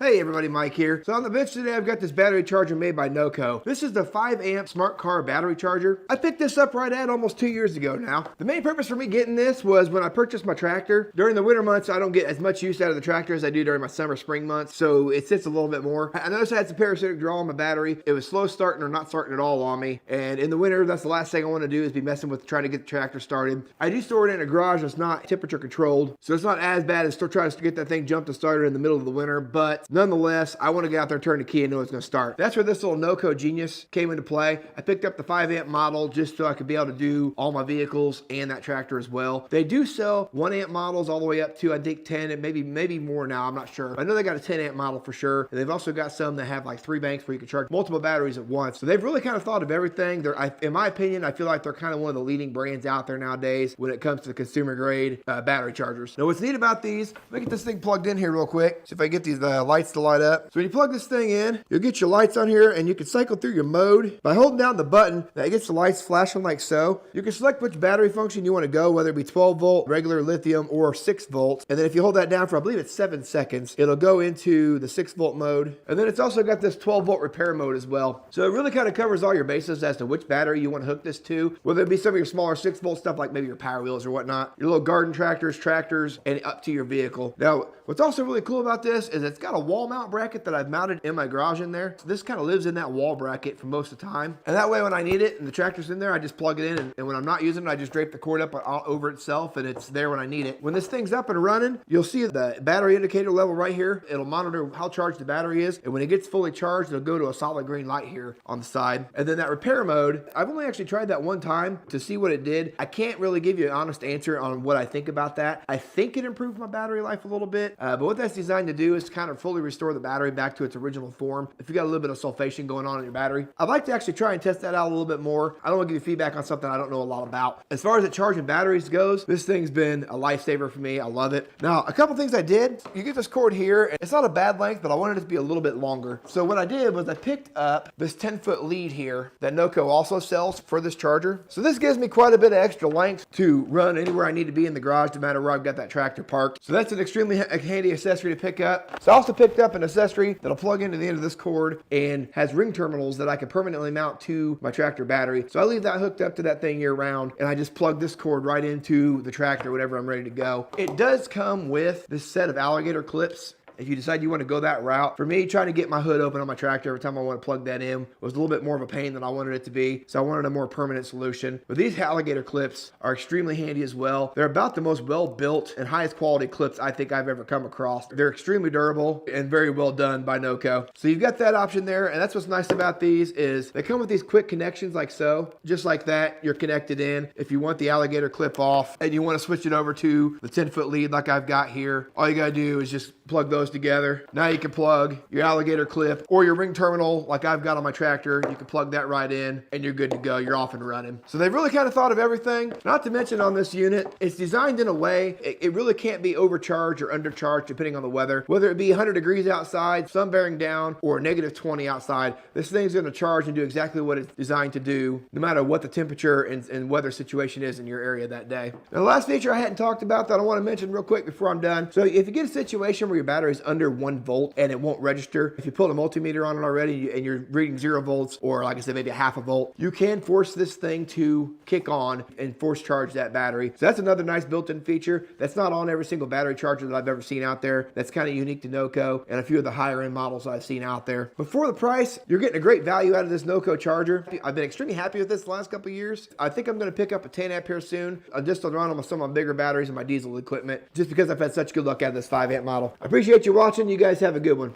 Hey everybody, Mike here. So on the bench today, I've got this battery charger made by NOCO. This is the 5 amp smart car battery charger. I picked this up right at almost 2 years ago now. The main purpose for me getting this was when I purchased my tractor. During the winter months, I don't get as much use out of the tractor as I do during my summer, spring months, so it sits a little bit more. I noticed I had some parasitic draw on my battery. It was slow starting or not starting at all on me. And in the winter, that's the last thing I want to do is be messing with trying to get the tractor started. I do store it in a garage that's not temperature controlled, so it's not as bad as still trying to get that thing jumped and started in the middle of the winter, but nonetheless, I want to get out there and turn the key and know it's going to start. That's where this little NOCO Genius came into play. I picked up the 5 amp model just so I could be able to do all my vehicles and that tractor as well. They do sell 1 amp models all the way up to, I think, 10 and maybe more now. I'm not sure. I know they got a 10 amp model for sure. And they've also got some that have like 3 banks where you can charge multiple batteries at once. So they've really kind of thought of everything. In my opinion, I feel like they're kind of one of the leading brands out there nowadays when it comes to the consumer grade battery chargers. Now what's neat about these, let me get this thing plugged in here real quick. See if I can get these lights to light up. So when you plug this thing in, you'll get your lights on here and you can cycle through your mode. By holding down the button, that gets the lights flashing like so. You can select which battery function you want to go, whether it be 12 volt, regular lithium, or 6 volts. And then if you hold that down for, I believe it's 7 seconds, it'll go into the 6 volt mode. And then it's also got this 12 volt repair mode as well. So it really kind of covers all your bases as to which battery you want to hook this to, whether it be some of your smaller 6 volt stuff like maybe your Power Wheels or whatnot, your little garden tractors, and up to your vehicle. Now, what's also really cool about this is it's got a wall mount bracket that I've mounted in my garage in there. So this kind of lives in that wall bracket for most of the time. And that way when I need it and the tractor's in there, I just plug it in. And when I'm not using it, I just drape the cord up over itself and it's there when I need it. When this thing's up and running, you'll see the battery indicator level right here. It'll monitor how charged the battery is. And when it gets fully charged, it'll go to a solid green light here on the side. And then that repair mode, I've only actually tried that one time to see what it did. I can't really give you an honest answer on what I think about that. I think it improved my battery life a little bit, but what that's designed to do is kind of fully restore the battery back to its original form. If you got a little bit of sulfation going on in your battery, I'd like to actually try and test that out a little bit more. I don't want to give you feedback on something I don't know a lot about. As far as it charging batteries goes, this thing's been a lifesaver for me. I love it. Now, a couple things I did. You get this cord here, and it's not a bad length, but I wanted it to be a little bit longer. So what I did was I picked up this 10-foot lead here that NOCO also sells for this charger. So this gives me quite a bit of extra length to run anywhere I need to be in the garage, no matter where I've got that tractor parked. So that's an extremely handy accessory to pick up. So I also picked up an accessory that'll plug into the end of this cord and has ring terminals that I can permanently mount to my tractor battery. So I leave that hooked up to that thing year round, and I just plug this cord right into the tractor whenever I'm ready to go. It does come with this set of alligator clips if you decide you want to go that route. For me, trying to get my hood open on my tractor every time I want to plug that in was a little bit more of a pain than I wanted it to be. So I wanted a more permanent solution. But these alligator clips are extremely handy as well. They're about the most well-built and highest quality clips I think I've ever come across. They're extremely durable and very well done by NOCO. So you've got that option there. And that's what's nice about these is they come with these quick connections like so. Just like that, you're connected in. If you want the alligator clip off and you want to switch it over to the 10-foot lead like I've got here, all you got to do is just plug those together. Now you can plug your alligator clip or your ring terminal like I've got on my tractor. You can plug that right in and you're good to go. You're off and running. So they've really kind of thought of everything. Not to mention on this unit, it's designed in a way it really can't be overcharged or undercharged depending on the weather. Whether it be 100 degrees outside, sun bearing down, or negative 20 outside, this thing's going to charge and do exactly what it's designed to do no matter what the temperature and weather situation is in your area that day. Now the last feature I hadn't talked about that I want to mention real quick before I'm done. So if you get a situation where your battery is under 1 volt and it won't register, if you put a multimeter on it already and you're reading 0 volts or like I said maybe a half a volt, you can force this thing to kick on and force charge that battery. So that's another nice built-in feature that's not on every single battery charger that I've ever seen out there. That's kind of unique to NOCO and a few of the higher end models I've seen out there. But for the price, you're getting a great value out of this NOCO charger. I've been extremely happy with this the last couple of years. I think I'm going to pick up a 10 amp here soon just to run on some of my bigger batteries and my diesel equipment just because I've had such good luck out of this 5 amp model. I appreciate you watching. You guys have a good one.